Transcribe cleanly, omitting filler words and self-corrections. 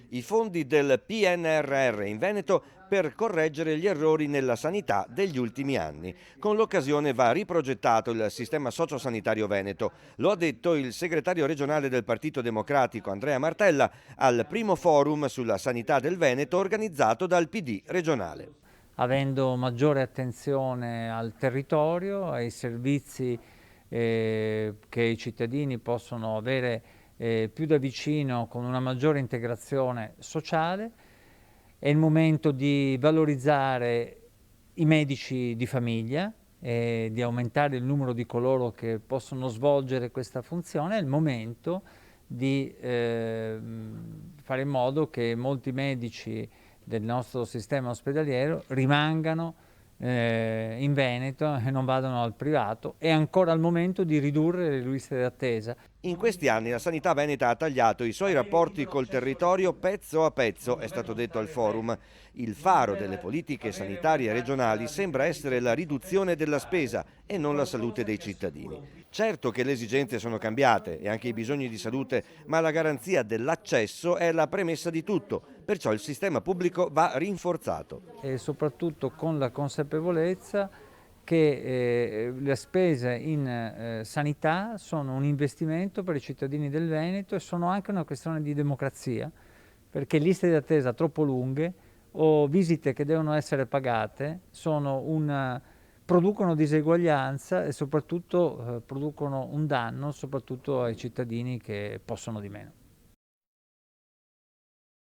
I fondi del PNRR in Veneto per correggere gli errori nella sanità degli ultimi anni. Con l'occasione va riprogettato il sistema sociosanitario veneto. Lo ha detto il segretario regionale del Partito Democratico Andrea Martella al primo forum sulla sanità del Veneto organizzato dal PD regionale. Avendo maggiore attenzione al territorio, ai servizi che i cittadini possono avere più da vicino con una maggiore integrazione sociale. È il momento di valorizzare i medici di famiglia e di aumentare il numero di coloro che possono svolgere questa funzione. È il momento di fare in modo che molti medici del nostro sistema ospedaliero rimangano in Veneto e non vadano al privato. È ancora il momento di ridurre le liste d'attesa. In questi anni la sanità veneta ha tagliato i suoi rapporti col territorio pezzo a pezzo, è stato detto al forum. Il faro delle politiche sanitarie regionali sembra essere la riduzione della spesa e non la salute dei cittadini. Certo che le esigenze sono cambiate e anche i bisogni di salute, ma la garanzia dell'accesso è la premessa di tutto, perciò il sistema pubblico va rinforzato. E soprattutto con la consapevolezza che le spese in sanità sono un investimento per i cittadini del Veneto e sono anche una questione di democrazia, perché liste di attesa troppo lunghe o visite che devono essere pagate producono diseguaglianza e soprattutto producono un danno soprattutto ai cittadini che possono di meno.